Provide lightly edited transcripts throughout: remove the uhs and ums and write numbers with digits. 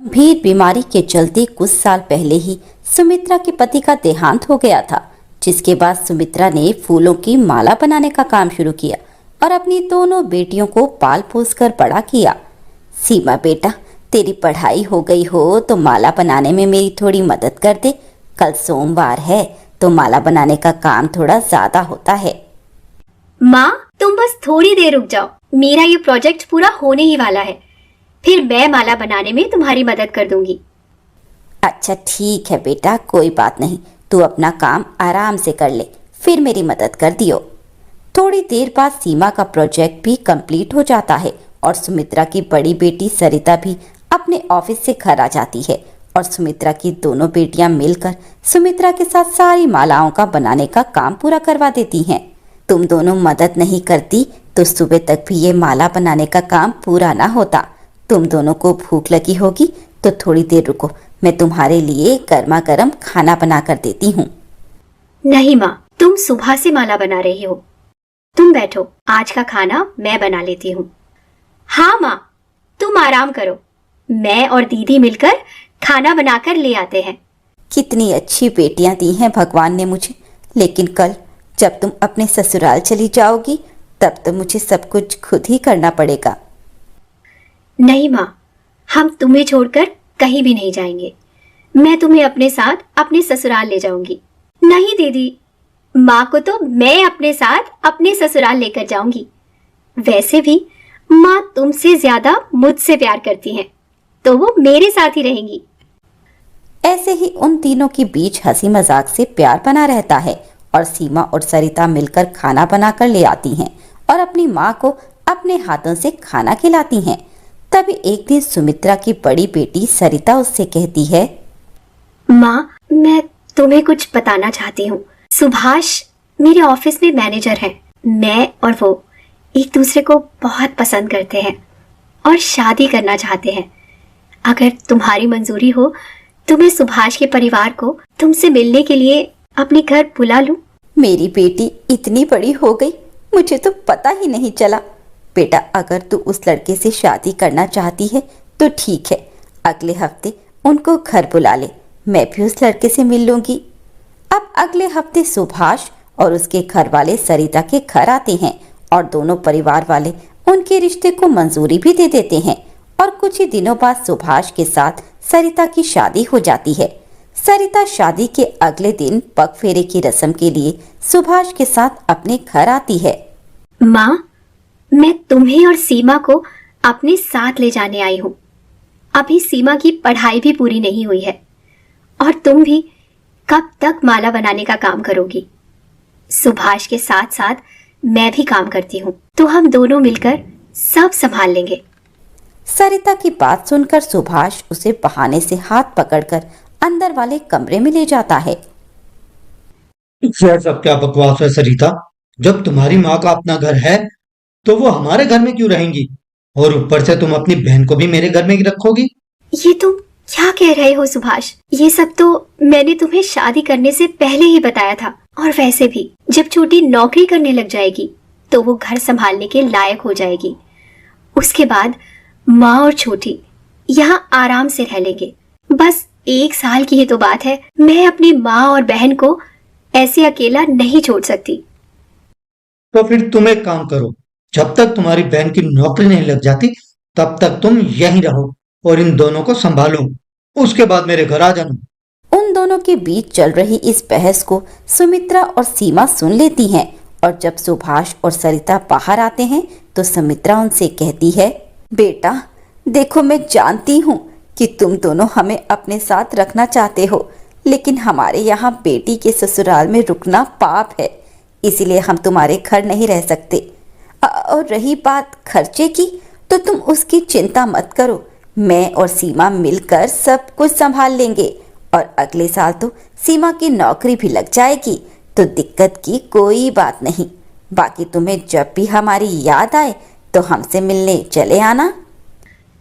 गंभीर बीमारी के चलते कुछ साल पहले ही सुमित्रा के पति का देहांत हो गया था, जिसके बाद सुमित्रा ने फूलों की माला बनाने का काम शुरू किया और अपनी दोनों बेटियों को पाल पोस कर बड़ा किया। सीमा बेटा, तेरी पढ़ाई हो गई हो तो माला बनाने में मेरी थोड़ी मदद कर दे। कल सोमवार है तो माला बनाने का काम थोड़ा ज्यादा होता है। माँ, तुम बस थोड़ी देर रुक जाओ, मेरा ये प्रोजेक्ट पूरा होने ही वाला है, फिर मैं माला बनाने में तुम्हारी मदद कर दूंगी। अच्छा ठीक है बेटा, कोई बात नहीं, तू अपना काम आराम से कर ले, फिर मेरी मदद कर दियो। थोड़ी देर बाद सीमा का प्रोजेक्ट भी कंप्लीट हो जाता है और सुमित्रा की बड़ी बेटी सरिता भी अपने ऑफिस से घर आ जाती है और सुमित्रा की दोनों बेटियां मिलकर सुमित्रा के साथ सारी मालाओं का बनाने का काम पूरा करवा देती हैं। तुम दोनों मदद नहीं करती तो सुबह तक भी ये माला बनाने का काम पूरा ना होता। तुम दोनों को भूख लगी होगी तो थोड़ी देर रुको, मैं तुम्हारे लिए गर्मा गर्म खाना बना कर देती हूँ। नहीं माँ, तुम सुबह से माला बना रही हो, तुम बैठो, आज का खाना मैं बना लेती हूँ। हाँ माँ, तुम आराम करो, मैं और दीदी मिलकर खाना बनाकर ले आते हैं। कितनी अच्छी बेटियां दी हैं भगवान ने मुझे, लेकिन कल जब तुम अपने ससुराल चली जाओगी तब तो मुझे सब कुछ खुद ही करना पड़ेगा। नहीं माँ, हम तुम्हें छोड़कर कहीं भी नहीं जाएंगे, मैं तुम्हें अपने साथ अपने ससुराल ले जाऊंगी। नहीं दीदी, माँ को तो मैं अपने साथ अपने ससुराल लेकर जाऊंगी। वैसे भी माँ तुमसे ज्यादा मुझसे प्यार करती हैं, तो वो मेरे साथ ही रहेंगी। ऐसे ही उन तीनों के बीच हंसी मजाक से प्यार बना रहता है और सीमा और सरिता मिलकर खाना बनाकर ले आती हैं और अपनी माँ को अपने हाथों से खाना खिलाती हैं। तभी एक दिन सुमित्रा की बड़ी बेटी सरिता उससे कहती है, माँ, मैं तुम्हें कुछ बताना चाहती हूँ। सुभाष मेरे ऑफिस में मैनेजर हैं। मैं और वो एक दूसरे को बहुत पसंद करते हैं और शादी करना चाहते हैं। अगर तुम्हारी मंजूरी हो तो मैं सुभाष के परिवार को तुमसे मिलने के लिए अपने घर बुला लूं। मेरी बेटी इतनी बड़ी हो गई, मुझे तो पता ही नहीं चला। बेटा, अगर तू उस लड़के से शादी करना चाहती है तो ठीक है, अगले हफ्ते उनको घर बुला ले, मैं भी उस लड़के से मिल लूंगी। अब अगले हफ्ते सुभाष और उसके घर वाले सरिता के घर आते हैं और दोनों परिवार वाले उनके रिश्ते को मंजूरी भी दे देते हैं और कुछ ही दिनों बाद सुभाष के साथ सरिता की शादी हो जाती है। सरिता शादी के अगले दिन पग फेरे की रस्म के लिए सुभाष के साथ अपने घर आती है। माँ, मैं तुम्हें और सीमा को अपने साथ ले जाने आई हूँ। अभी सीमा की पढ़ाई भी पूरी नहीं हुई है और तुम भी कब तक माला बनाने का काम करोगी? सुभाष के साथ साथ मैं भी काम करती हूँ, तो हम दोनों मिलकर सब संभाल लेंगे। सरिता की बात सुनकर सुभाष उसे बहाने से हाथ पकड़कर अंदर वाले कमरे में ले जाता है। यह सब क्या बकवास है सरिता? जब तुम्हारी माँ का अपना घर है तो वो हमारे घर में क्यों रहेंगी? और ऊपर से तुम अपनी बहन को भी मेरे घर में ही रखोगी? ये तुम क्या कह रहे हो सुभाष? ये सब तो मैंने तुम्हें शादी करने से पहले ही बताया था। और वैसे भी जब छोटी नौकरी करने लग जाएगी तो वो घर संभालने के लायक हो जाएगी। उसके बाद माँ और छोटी यहाँ आराम से रह लेंगे। बस 1 साल की ही तो बात है। मैं अपनी माँ और बहन को ऐसे अकेला नहीं छोड़ सकती। तो फिर तुम एक काम करो, जब तक तुम्हारी बहन की नौकरी नहीं लग जाती तब तक तुम यहीं रहो और इन दोनों को संभालो, उसके बाद मेरे घर आ जाना। उन दोनों के बीच चल रही इस बहस को सुमित्रा और सीमा सुन लेती हैं और जब सुभाष और सरिता बाहर आते हैं तो सुमित्रा उनसे कहती है, बेटा देखो, मैं जानती हूँ कि तुम दोनों हमें अपने साथ रखना चाहते हो, लेकिन हमारे यहाँ बेटी के ससुराल में रुकना पाप है, इसलिए हम तुम्हारे घर नहीं रह सकते। और रही बात खर्चे की, तो तुम उसकी चिंता मत करो, मैं और सीमा मिलकर सब कुछ संभाल लेंगे और अगले साल तो सीमा की नौकरी भी लग जाएगी, तो दिक्कत की कोई बात नहीं। बाकी तुम्हें जब भी हमारी याद आए तो हमसे मिलने चले आना।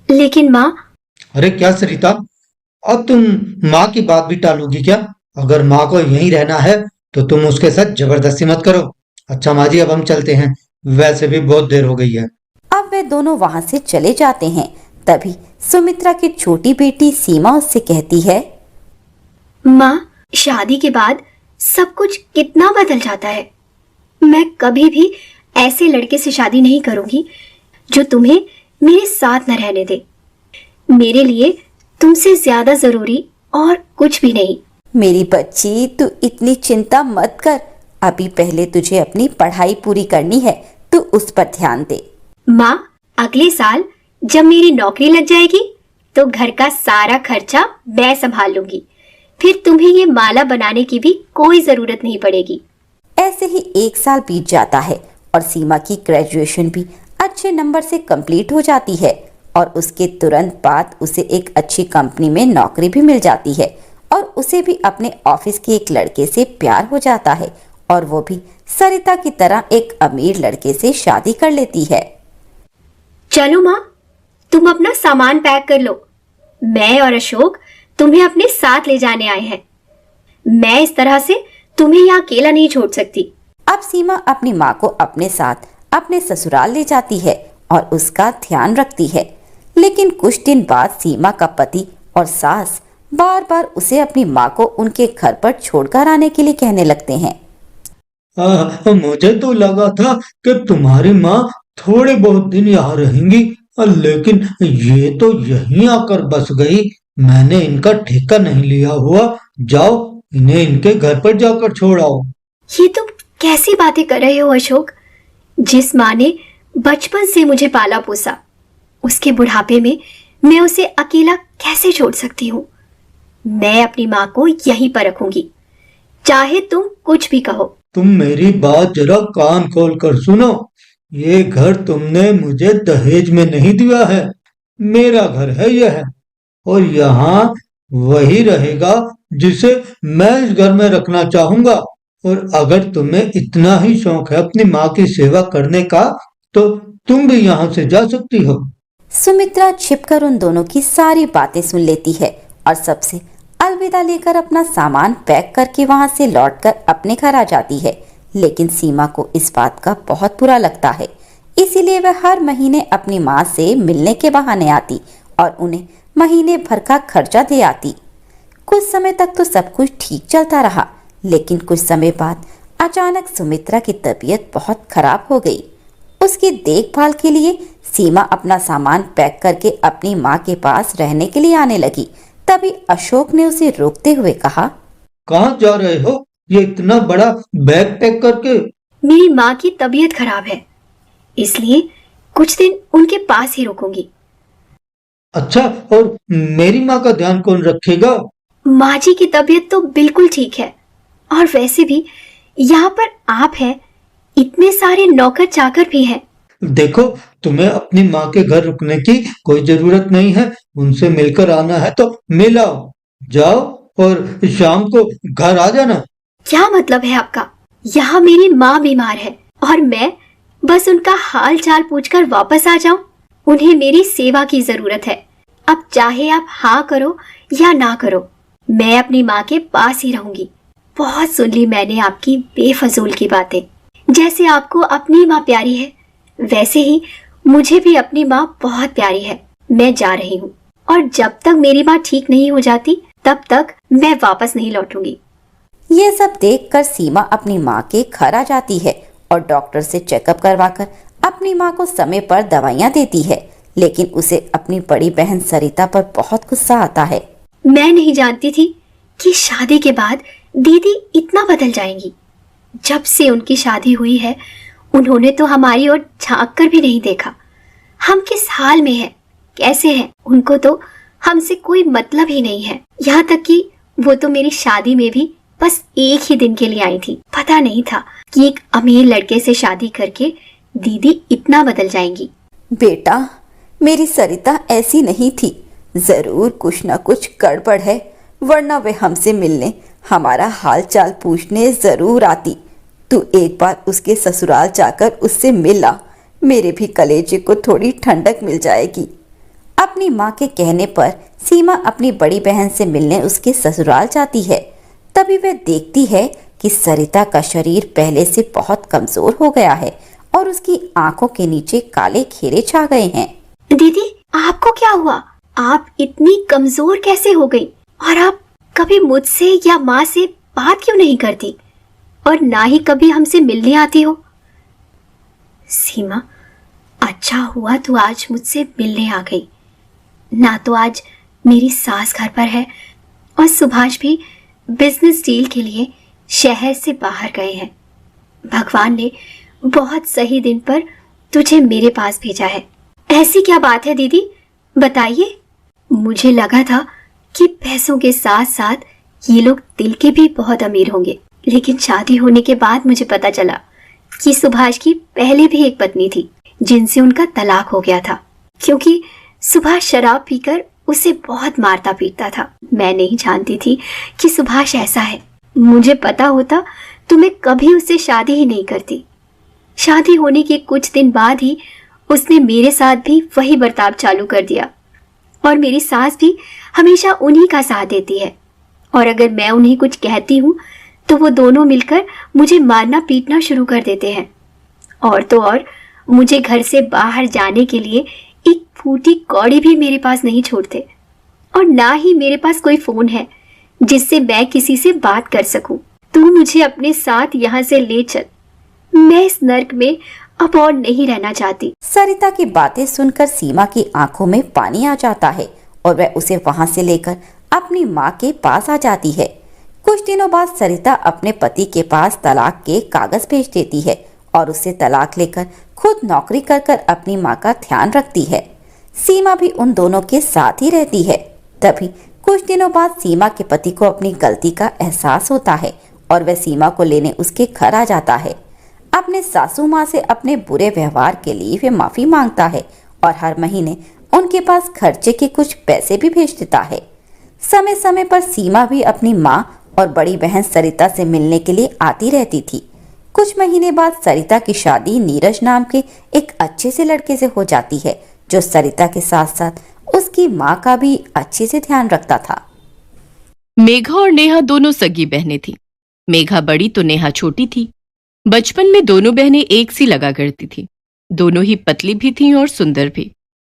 लेकिन माँ। अरे क्या सरिता, अब तुम माँ की बात भी टालोगी क्या? अगर माँ को यहीं रहना है तो तुम उसके साथ जबरदस्ती मत करो। अच्छा माँ जी, अब हम चलते हैं, वैसे भी बहुत देर हो गई है। अब वे दोनों वहां से चले जाते हैं। तभी सुमित्रा की छोटी बेटी सीमा उससे कहती है, माँ, शादी के बाद सब कुछ कितना बदल जाता है। मैं कभी भी ऐसे लड़के से शादी नहीं करूंगी जो तुम्हें मेरे साथ न रहने दे। मेरे लिए तुमसे ज्यादा जरूरी और कुछ भी नहीं। मेरी बच्ची, तू इतनी चिंता मत कर। अभी पहले तुझे अपनी पढ़ाई पूरी करनी है, तू उस पर ध्यान दे। माँ, अगले साल जब मेरी नौकरी लग जाएगी तो घर का सारा खर्चा मैं संभाल लूंगी। फिर तुम्हें ये माला बनाने की भी कोई जरूरत नहीं पड़ेगी। ऐसे ही 1 साल बीत जाता है और सीमा की ग्रेजुएशन भी अच्छे नंबर से कंप्लीट हो जाती है और उसके तुरंत बाद उसे एक अच्छी कंपनी में नौकरी भी मिल जाती है और उसे भी अपने ऑफिस के एक लड़के से प्यार हो जाता है और वो भी सरिता की तरह एक अमीर लड़के से शादी कर लेती है। चलो माँ, तुम अपना सामान पैक कर लो। मैं और अशोक तुम्हें अपने साथ ले जाने आए हैं। मैं इस तरह से तुम्हें यहाँ अकेला नहीं छोड़ सकती। अब सीमा अपनी माँ को अपने साथ अपने ससुराल ले जाती है और उसका ध्यान रखती है। लेकिन कुछ दिन बाद सीमा का पति और सास बार बार उसे अपनी माँ को उनके घर पर छोड़कर आने के लिए कहने लगते हैं। मुझे तो लगा था कि तुम्हारी माँ थोड़े बहुत दिन यहाँ रहेंगी, लेकिन ये तो यहीं आकर बस गई। मैंने इनका ठेका नहीं लिया हुआ। जाओ, इन्हें इनके घर पर जाकर छोड़ आओ। ये तुम कैसी बातें कर रहे हो अशोक? जिस माँ ने बचपन से मुझे पाला पोसा, उसके बुढ़ापे में मैं उसे अकेला कैसे छोड़ सकती हूँ? मैं अपनी माँ को यहीं पर रखूंगी, चाहे तुम कुछ भी कहो। तुम मेरी बात जरा कान खोल कर सुनो। ये घर तुमने मुझे दहेज में नहीं दिया है। मेरा घर है यह, और यहाँ वही रहेगा जिसे मैं इस घर में रखना चाहूंगा। और अगर तुम्हें इतना ही शौक है अपनी माँ की सेवा करने का, तो तुम भी यहाँ से जा सकती हो। सुमित्रा छिपकर उन दोनों की सारी बातें सुन लेती है और सबसे अलविदा लेकर अपना सामान पैक करके वहां से लौटकर अपने घर आ जाती है। लेकिन सीमा को इस बात का बहुत बुरा लगता है, इसीलिए वह हर महीने अपनी माँ से मिलने के बहाने आती और उन्हें महीने भर का खर्चा दे आती। कुछ समय तक तो सब कुछ ठीक चलता रहा, लेकिन कुछ समय बाद अचानक सुमित्रा की तबीयत बहुत खराब हो गई। उसकी देखभाल के लिए सीमा अपना सामान पैक करके अपनी माँ के पास रहने के लिए आने लगी। तभी अशोक ने उसे रोकते हुए कहा, कहाँ जा रहे हो ये इतना बड़ा बैग पैक करके? मेरी माँ की तबीयत खराब है, इसलिए कुछ दिन उनके पास ही रुकूंगी। अच्छा, और मेरी माँ का ध्यान कौन रखेगा? माँ जी की तबीयत तो बिल्कुल ठीक है, और वैसे भी यहाँ पर आप हैं, इतने सारे नौकर चाकर भी हैं। देखो, तुम्हें अपनी माँ के घर रुकने की कोई जरूरत नहीं है। उनसे मिलकर आना है तो मिल आओ। जाओ और शाम को घर आ जाना। क्या मतलब है आपका? यहाँ मेरी माँ बीमार है और मैं बस उनका हाल चाल पूछकर वापस आ जाऊं? उन्हें मेरी सेवा की जरूरत है। अब चाहे आप हाँ करो या ना करो, मैं अपनी माँ के पास ही रहूंगी। बहुत सुन ली मैंने आपकी बेफजूल की बातें। जैसे आपको अपनी माँ प्यारी है, वैसे ही मुझे भी अपनी माँ बहुत प्यारी है। मैं जा रही हूँ, और जब तक मेरी माँ ठीक नहीं हो जाती तब तक मैं वापस नहीं लौटूंगी। ये सब देखकर सीमा अपनी माँ के घर आ जाती है और डॉक्टर से चेकअप करवाकर अपनी माँ को समय पर दवाइयाँ देती है। लेकिन उसे अपनी बड़ी बहन सरिता पर बहुत गुस्सा आता है। मैं नहीं जानती थी कि शादी के बाद दीदी इतना बदल जाएंगी। जब से उनकी शादी हुई है, उन्होंने तो हमारी ओर झांक कर भी नहीं देखा। हम किस हाल में हैं, कैसे हैं, उनको तो हमसे कोई मतलब ही नहीं है। यहाँ तक कि वो तो मेरी शादी में भी बस एक ही दिन के लिए आई थी। पता नहीं था कि एक अमीर लड़के से शादी करके दीदी इतना बदल जाएंगी। बेटा, मेरी सरिता ऐसी नहीं थी। जरूर कुछ न कुछ गड़बड़ है, वरना वे हमसे मिलने, हमारा हाल चाल पूछने जरूर आती। तू एक बार उसके ससुराल जाकर उससे मिला, मेरे भी कलेजे को थोड़ी ठंडक मिल जाएगी। अपनी माँ के कहने पर सीमा अपनी बड़ी बहन से मिलने उसके ससुराल जाती है। तभी वह देखती है कि सरिता का शरीर पहले से बहुत कमजोर हो गया है और उसकी आंखों के नीचे काले घेरे छा गए हैं। दीदी, आपको क्या हुआ? आप इतनी कमजोर कैसे हो गई? और आप कभी मुझसे या माँ से बात क्यों नहीं करती और ना ही कभी हमसे मिलने आती हो? सीमा, अच्छा हुआ तू आज मुझसे मिलने आ गई। ना तो आज मेरी सास घर पर है और सुभाष भी बिजनेस डील के लिए शहर से बाहर गए हैं। भगवान ने बहुत सही दिन पर तुझे मेरे पास भेजा है। ऐसी क्या बात है दीदी, बताइए। मुझे लगा था कि पैसों के साथ साथ ये लोग दिल के भी बहुत अमीर होंगे, लेकिन शादी होने के बाद मुझे पता चला कि सुभाष की पहले भी एक पत्नी थी जिनसे उनका तलाक हो गया था, क्योंकि सुभाष शराब पीकर उसे बहुत मारता पीटता था। मैं नहीं जानती थी कि सुभाष ऐसा है। मुझे पता होता तो मैं कभी उससे शादी ही नहीं करती। शादी होने के कुछ दिन बाद ही उसने मेरे साथ भी वही बर्ताव चालू कर दिया और मेरी सास भी हमेशा उन्हीं का साथ देती है। और अगर मैं उन्हें कुछ कहती हूँ तो वो दोनों मिलकर मुझे मारना पीटना शुरू कर देते हैं। और तो और मुझे घर से बाहर जाने के लिए एक फूटी कौड़ी भी मेरे पास नहीं छोड़ते, और ना ही मेरे पास कोई फोन है जिससे मैं किसी से बात कर सकूं। तू मुझे अपने साथ यहाँ से ले चल, मैं इस नर्क में अब और नहीं रहना चाहती। सरिता की बातें सुनकर सीमा की आंखों में पानी आ जाता है और वह उसे वहां से लेकर अपनी माँ के पास आ जाती है। कुछ दिनों बाद सरिता अपने पति के पास तलाक के कागज भेज देती है और उससे तलाक लेकर खुद नौकरी कर कर अपनी माँ का ध्यान रखती है। सीमा भी उन दोनों के साथ ही रहती है। तभी कुछ दिनों बाद सीमा के पति को अपनी गलती का एहसास होता है और वह सीमा को लेने उसके घर आ जाता है। अपने सासू माँ से अपने बुरे व्यवहार के लिए वह माफी मांगता है और हर महीने उनके पास खर्चे के कुछ पैसे भी भेज देता है। समय समय पर सीमा भी अपनी माँ और बड़ी बहन सरिता से मिलने के लिए आती रहती थी। कुछ महीने बाद सरिता की शादी नीरज नाम के एक अच्छे से लड़के से हो जाती है, जो सरिता के साथ साथ उसकी माँ का भी अच्छे से ध्यान रखता था। मेघा और नेहा दोनों सगी बहनें थीं। मेघा बड़ी तो नेहा छोटी थी। बचपन में दोनों बहनें एक सी लगा करती थीं। दोनों ही पतली भी थीं और सुंदर भी।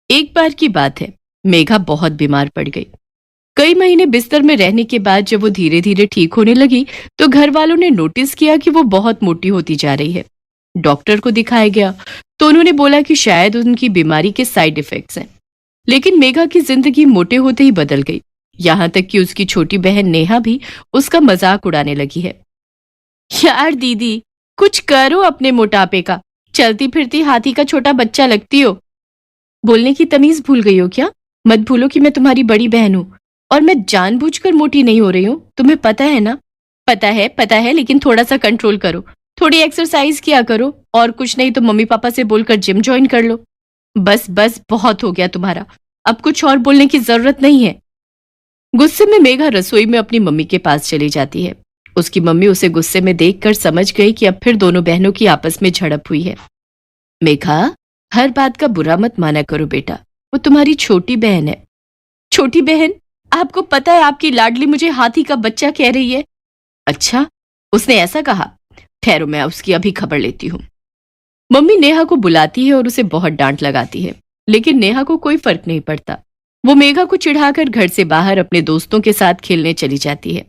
एक बार की बात है, मेघा बहुत बीमार पड़ गई। कई महीने बिस्तर में रहने के बाद जब वो धीरे धीरे ठीक होने लगी तो घर वालों ने नोटिस किया कि वो बहुत मोटी होती जा रही है। डॉक्टर को दिखाया गया तो उन्होंने बोला कि शायद उनकी बीमारी के साइड इफेक्ट्स हैं। लेकिन मेघा की जिंदगी मोटे होते ही बदल गई, यहाँ तक कि उसकी छोटी बहन नेहा भी उसका मजाक उड़ाने लगी है। यार दीदी, कुछ करो अपने मोटापे का, चलती फिरती हाथी का छोटा बच्चा लगती हो। बोलने की तमीज भूल गई हो क्या? मत भूलो कि मैं तुम्हारी बड़ी बहन हूं और मैं जानबूझकर मोटी नहीं हो रही हूं, तुम्हें पता है ना? पता है, लेकिन थोड़ा सा कंट्रोल करो, थोड़ी एक्सरसाइज किया करो, और कुछ नहीं तो मम्मी पापा से बोलकर जिम ज्वाइन कर लो। बस बहुत हो गया तुम्हारा, अब कुछ और बोलने की जरूरत नहीं है। गुस्से में मेघा रसोई में अपनी मम्मी के पास चली जाती है। उसकी मम्मी उसे गुस्से में देखकर समझ गई कि अब फिर दोनों बहनों की आपस में झड़प हुई है। मेघा, हर बात का बुरा मत माना करो बेटा, वो तुम्हारी छोटी बहन है। छोटी बहन? आपको पता है आपकी लाडली मुझे हाथी का बच्चा कह रही है। अच्छा, उसने ऐसा कहा? ठहरो, मैं उसकी अभी खबर लेती हूँ। मम्मी नेहा को बुलाती है और उसे बहुत डांट लगाती है, लेकिन नेहा को कोई फर्क नहीं पड़ता। वो मेघा को चिढ़ाकर घर से बाहर अपने दोस्तों के साथ खेलने चली जाती है।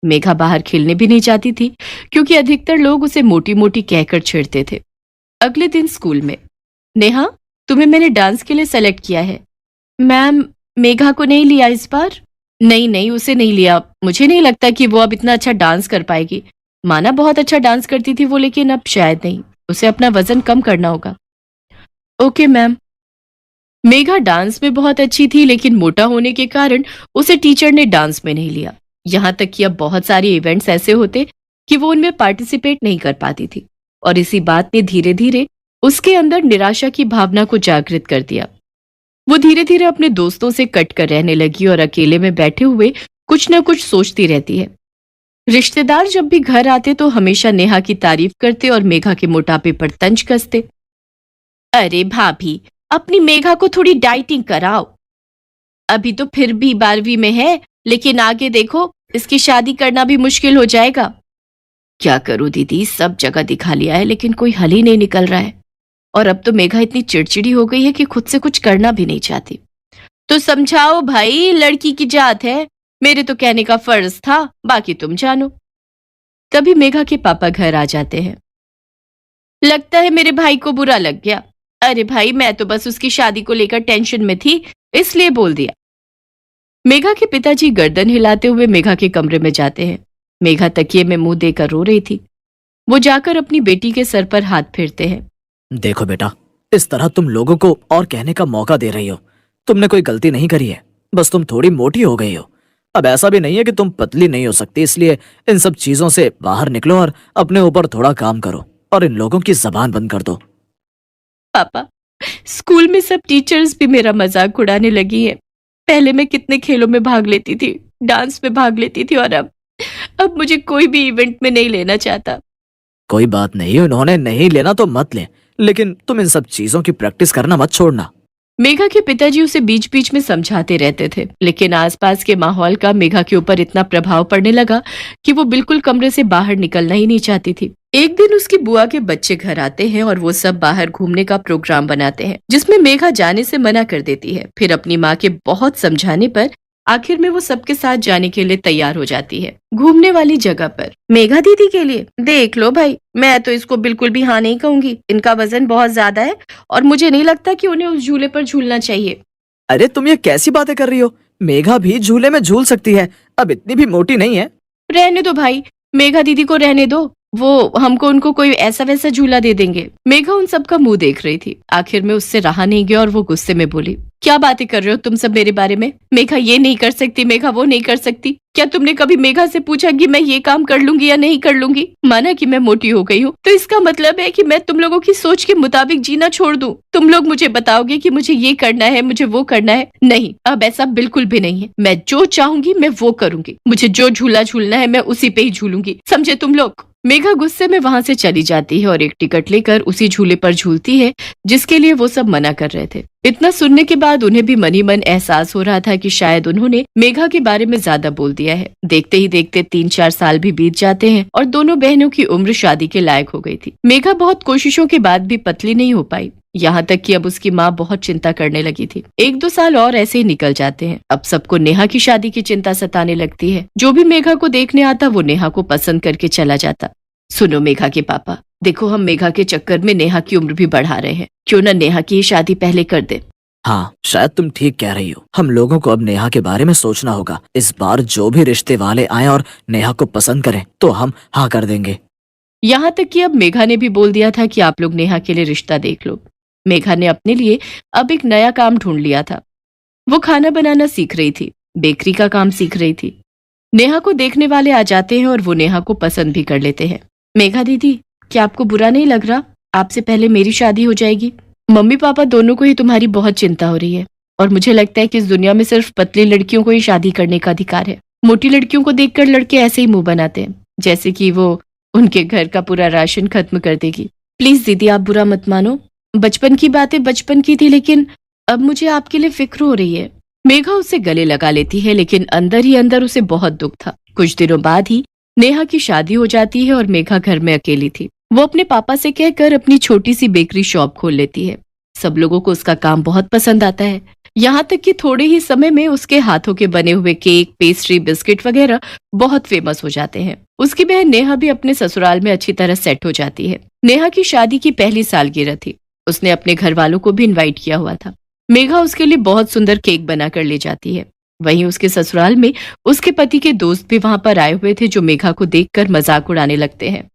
मेघा बाहर खेलने भी नहीं जाती थी क्योंकि अधिकतर लोग उसे मोटी मोटी कहकर छेड़ते थे। अगले दिन स्कूल में, नेहा, तुम्हें मैंने डांस के लिए सेलेक्ट किया है। मैम, मेघा को नहीं लिया इस बार? नहीं, उसे नहीं लिया। मुझे नहीं लगता कि वो अब इतना अच्छा डांस कर पाएगी। माना बहुत अच्छा डांस करती थी वो, लेकिन अब शायद नहीं। उसे अपना वजन कम करना होगा। Okay ma'am. मेघा डांस में बहुत अच्छी थी, लेकिन मोटा होने के कारण उसे टीचर ने डांस में नहीं लिया। यहाँ तक कि अब बहुत सारे इवेंट्स ऐसे होते कि वो उनमें पार्टिसिपेट नहीं कर पाती थी, और इसी बात ने धीरे धीरे उसके अंदर निराशा की भावना को जागृत कर दिया। वो धीरे धीरे अपने दोस्तों से कट कर रहने लगी और अकेले में बैठे हुए कुछ न कुछ सोचती रहती है। रिश्तेदार जब भी घर आते तो हमेशा नेहा की तारीफ करते और मेघा के मोटापे पर तंज कसते। अरे भाभी, अपनी मेघा को थोड़ी डाइटिंग कराओ। अभी तो फिर भी 12वीं में है, लेकिन आगे देखो इसकी शादी करना भी मुश्किल हो जाएगा। क्या करूं दीदी, सब जगह दिखा लिया है लेकिन कोई हल ही नहीं निकल रहा है। और अब तो मेघा इतनी चिड़चिड़ी हो गई है कि खुद से कुछ करना भी नहीं चाहती। तो समझाओ भाई, लड़की की जात है। मेरे तो कहने का फर्ज था, बाकी तुम जानो। तभी मेघा के पापा घर आ जाते हैं। लगता है मेरे भाई को बुरा लग गया। अरे भाई, मैं तो बस उसकी शादी को लेकर टेंशन में थी, इसलिए बोल दिया। मेघा के पिताजी गर्दन हिलाते हुए मेघा के कमरे में जाते हैं। मेघा तकिए में मुंह देकर रो रही थी। वो जाकर अपनी बेटी के सर पर हाथ फेरते हैं। देखो बेटा, इस तरह तुम लोगों को और कहने का मौका दे रही हो। तुमने कोई गलती नहीं करी है, बस तुम थोड़ी मोटी हो गई हो। अब ऐसा भी नहीं है कि तुम पतली नहीं हो सकती, इसलिए इन सब चीजों से बाहर निकलो और अपने ऊपर थोड़ा काम करो और इन लोगों की जबान बंद कर दो। पापा, स्कूल में सब टीचर्स भी मेरा मजाक उड़ाने लगी हैं। पहले मैं कितने खेलों में भाग लेती थी, डांस में भाग लेती थी, और अब मुझे कोई भी इवेंट में नहीं लेना चाहता। कोई बात नहीं, उन्होंने नहीं लेना तो मत ले, लेकिन तुम इन सब चीजों की प्रैक्टिस करना मत छोड़ना। मेघा के पिताजी उसे बीच बीच में समझाते रहते थे, लेकिन आसपास के माहौल का मेघा के ऊपर इतना प्रभाव पड़ने लगा कि वो बिल्कुल कमरे से बाहर निकलना ही नहीं चाहती थी। एक दिन उसकी बुआ के बच्चे घर आते हैं और वो सब बाहर घूमने का प्रोग्राम बनाते हैं, जिसमें मेघा जाने से मना कर देती है। फिर अपनी माँ के बहुत समझाने पर आखिर में वो सबके साथ जाने के लिए तैयार हो जाती है, घूमने वाली जगह पर। मेघा दीदी के लिए देख लो भाई, मैं तो इसको बिल्कुल भी हाँ नहीं कहूंगी। इनका वजन बहुत ज्यादा है और मुझे नहीं लगता कि उन्हें उस झूले पर झूलना चाहिए। अरे तुम ये कैसी बातें कर रही हो? मेघा भी झूले में झूल सकती है, अब इतनी भी मोटी नहीं है। रहने दो भाई, मेघा दीदी को रहने दो, वो हमको उनको कोई ऐसा वैसा झूला दे देंगे। मेघा उन सबका मुंह देख रही थी। आखिर में उससे रहा नहीं गया और वो गुस्से में बोली, क्या बातें कर रहे हो तुम सब मेरे बारे में? मेघा ये नहीं कर सकती, मेघा वो नहीं कर सकती। क्या तुमने कभी मेघा से पूछा कि मैं ये काम कर लूंगी या नहीं कर लूंगी? माना कि मैं मोटी हो गई हूँ, तो इसका मतलब है कि मैं तुम लोगों की सोच के मुताबिक जीना छोड़ दूं? तुम लोग मुझे बताओगे कि मुझे ये करना है, मुझे वो करना है? नहीं, अब ऐसा बिल्कुल भी नहीं है। मैं जो चाहूंगी मैं वो करूंगी। मुझे जो झूला झूलना है मैं उसी पे ही झूलूंगी, समझे तुम लोग? मेघा गुस्से में वहां से चली जाती है और एक टिकट लेकर उसी झूले पर झूलती है जिसके लिए वो सब मना कर रहे थे। इतना सुनने के बाद उन्हें भी मन ही मन एहसास हो रहा था कि शायद उन्होंने मेघा के बारे में ज्यादा बोल दिया है। देखते ही देखते 3-4 साल भी बीत जाते हैं और दोनों बहनों की उम्र शादी के लायक हो गई थी। मेघा बहुत कोशिशों के बाद भी पतली नहीं हो पाई, यहाँ तक कि अब उसकी माँ बहुत चिंता करने लगी थी। 1-2 साल और ऐसे ही निकल जाते हैं। अब सबको नेहा की शादी की चिंता सताने लगती है। जो भी मेघा को देखने आता वो नेहा को पसंद करके चला जाता। सुनो मेघा के पापा, देखो हम मेघा के चक्कर में नेहा की उम्र भी बढ़ा रहे हैं, क्यों ना नेहा की शादी पहले कर दे। हाँ, शायद तुम ठीक कह रही हो। हम लोगों को अब नेहा के बारे में सोचना होगा। इस बार जो भी रिश्ते वाले आए और नेहा को पसंद करें तो हम हाँ कर देंगे। यहाँ तक कि अब मेघा ने भी बोल दिया था कि आप लोग नेहा के लिए रिश्ता देख लो। मेघा ने अपने लिए अब एक नया काम ढूंढ लिया था। वो खाना बनाना सीख रही थी, बेकरी का काम सीख रही थी। नेहा को देखने वाले आ जाते हैं और वो नेहा को पसंद भी कर लेते हैं। मेघा दीदी, क्या आपको बुरा नहीं लग रहा? आपसे पहले मेरी शादी हो जाएगी। मम्मी पापा दोनों को ही तुम्हारी बहुत चिंता हो रही है और मुझे लगता है कि इस दुनिया में सिर्फ पतली लड़कियों को ही शादी करने का अधिकार है। मोटी लड़कियों को देखकर लड़के ऐसे ही मुंह बनाते हैं जैसे कि वो उनके घर का पूरा राशन खत्म कर देगी। प्लीज दीदी, आप बुरा मत मानो। बचपन की बातें बचपन की थी, लेकिन अब मुझे आपके लिए फिक्र हो रही है। मेघा उससे गले लगा लेती है, लेकिन अंदर ही अंदर उसे बहुत दुख था। कुछ दिनों बाद ही नेहा की शादी हो जाती है और मेघा घर में अकेली थी। वो अपने पापा से कहकर अपनी छोटी सी बेकरी शॉप खोल लेती है। सब लोगों को उसका काम बहुत पसंद आता है, यहाँ तक कि थोड़े ही समय में उसके हाथों के बने हुए केक, पेस्ट्री, बिस्किट वगैरह बहुत फेमस हो जाते हैं। उसकी बहन नेहा भी अपने ससुराल में अच्छी तरह सेट हो जाती है। नेहा की शादी की पहली सालगिरह थी। उसने अपने घर वालों को भी इन्वाइट किया हुआ था। मेघा उसके लिए बहुत सुंदर केक बनाकर ले जाती है। वहीं उसके ससुराल में उसके पति के दोस्त भी वहां पर आए हुए थे, जो मेघा को देखकर मजाक उड़ाने लगते हैं।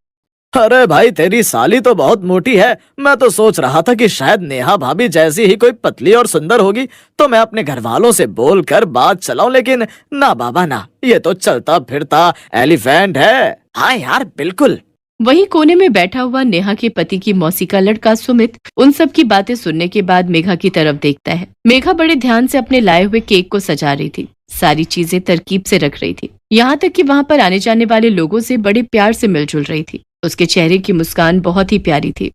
अरे भाई, तेरी साली तो बहुत मोटी है। मैं तो सोच रहा था कि शायद नेहा भाभी जैसी ही कोई पतली और सुंदर होगी तो मैं अपने घर वालों से बोलकर बात चलाऊं, लेकिन ना बाबा ना, ये तो चलता फिरता एलिफेंट है। हाँ यार, बिल्कुल। वहीं कोने में बैठा हुआ नेहा के पति की मौसी का लड़का सुमित उन सब की बातें सुनने के बाद मेघा की तरफ देखता है। मेघा बड़े ध्यान से अपने लाए हुए केक को सजा रही थी, सारी चीजें तरकीब से रख रही थी, यहाँ तक कि वहाँ पर आने जाने वाले लोगों से बड़े प्यार से मिलजुल रही थी। उसके चेहरे की मुस्कान बहुत ही प्यारी थी।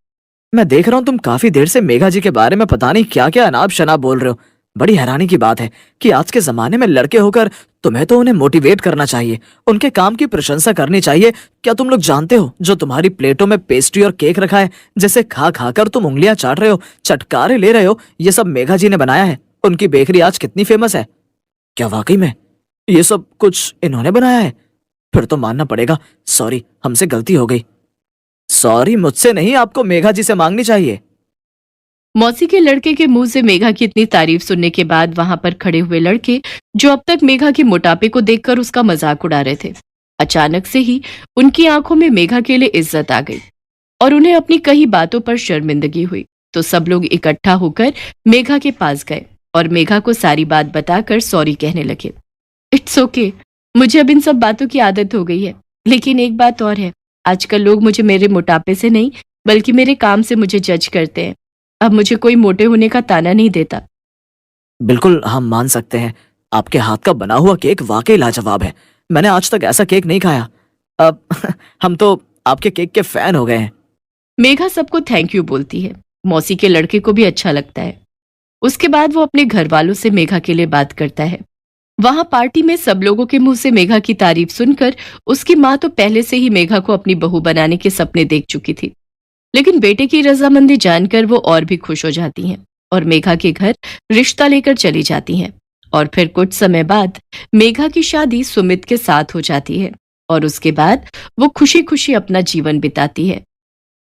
मैं देख रहा हूँ तुम काफी देर से मेघा जी के बारे में पता नहीं क्या क्या अनाप शनाप बोल रहे हो। बड़ी हैरानी की बात है कि आज के जमाने में लड़के होकर तुम्हें तो उन्हें मोटिवेट करना चाहिए, उनके काम की प्रशंसा करनी चाहिए। क्या तुम लोग जानते हो जो तुम्हारी प्लेटों में पेस्ट्री और केक रखा है, जैसे खा खा कर तुम उंगलियां चाट रहे हो, चटकारे ले रहे हो, ये सब मेघा जी ने बनाया है। उनकी बेकरी आज कितनी फेमस है। क्या वाकई में ये सब कुछ इन्होंने बनाया है? फिर तो मानना पड़ेगा, सॉरी, हमसे गलती हो गई। सॉरी मुझसे नहीं, आपको मेघा जी से मांगनी चाहिए। मौसी के लड़के के मुंह से मेघा की इतनी तारीफ सुनने के बाद वहां पर खड़े हुए लड़के, जो अब तक मेघा के मोटापे को देखकर उसका मजाक उड़ा रहे थे, अचानक से ही उनकी आंखों में मेघा के लिए इज्जत आ गई और उन्हें अपनी कई बातों पर शर्मिंदगी हुई। तो सब लोग इकट्ठा होकर मेघा के पास गए और मेघा को सारी बात बताकर सॉरी कहने लगे। इट्स ओके, मुझे अब इन सब बातों की आदत हो गई है, लेकिन एक बात और है, आजकल लोग मुझे मेरे मोटापे से नहीं बल्कि मेरे काम से मुझे जज करते हैं। अब मुझे कोई मोटे होने का ताना नहीं देता। बिल्कुल, हम मान सकते हैं। आपके हाथ का बना हुआ केक वाकई लाजवाब है। मैंने आज तक ऐसा केक नहीं खाया। अब हम तो आपके केक के फैन हो गए हैं। मेघा सबको थैंक यू बोलती है। मौसी के लड़के को भी अच्छा लगता है। उसके बाद वो अपने घर वालों से मेघा के लिए बात करता है। वहां पार्टी में सब लोगों के मुंह से मेघा की तारीफ सुनकर उसकी माँ तो पहले से ही मेघा को अपनी बहू बनाने के सपने देख चुकी थी, लेकिन बेटे की रजामंदी जानकर वो और भी खुश हो जाती हैं और मेघा के घर रिश्ता लेकर चली जाती हैं। और फिर कुछ समय बाद मेघा की शादी सुमित के साथ हो जाती है और उसके बाद वो खुशी खुशी अपना जीवन बिताती है।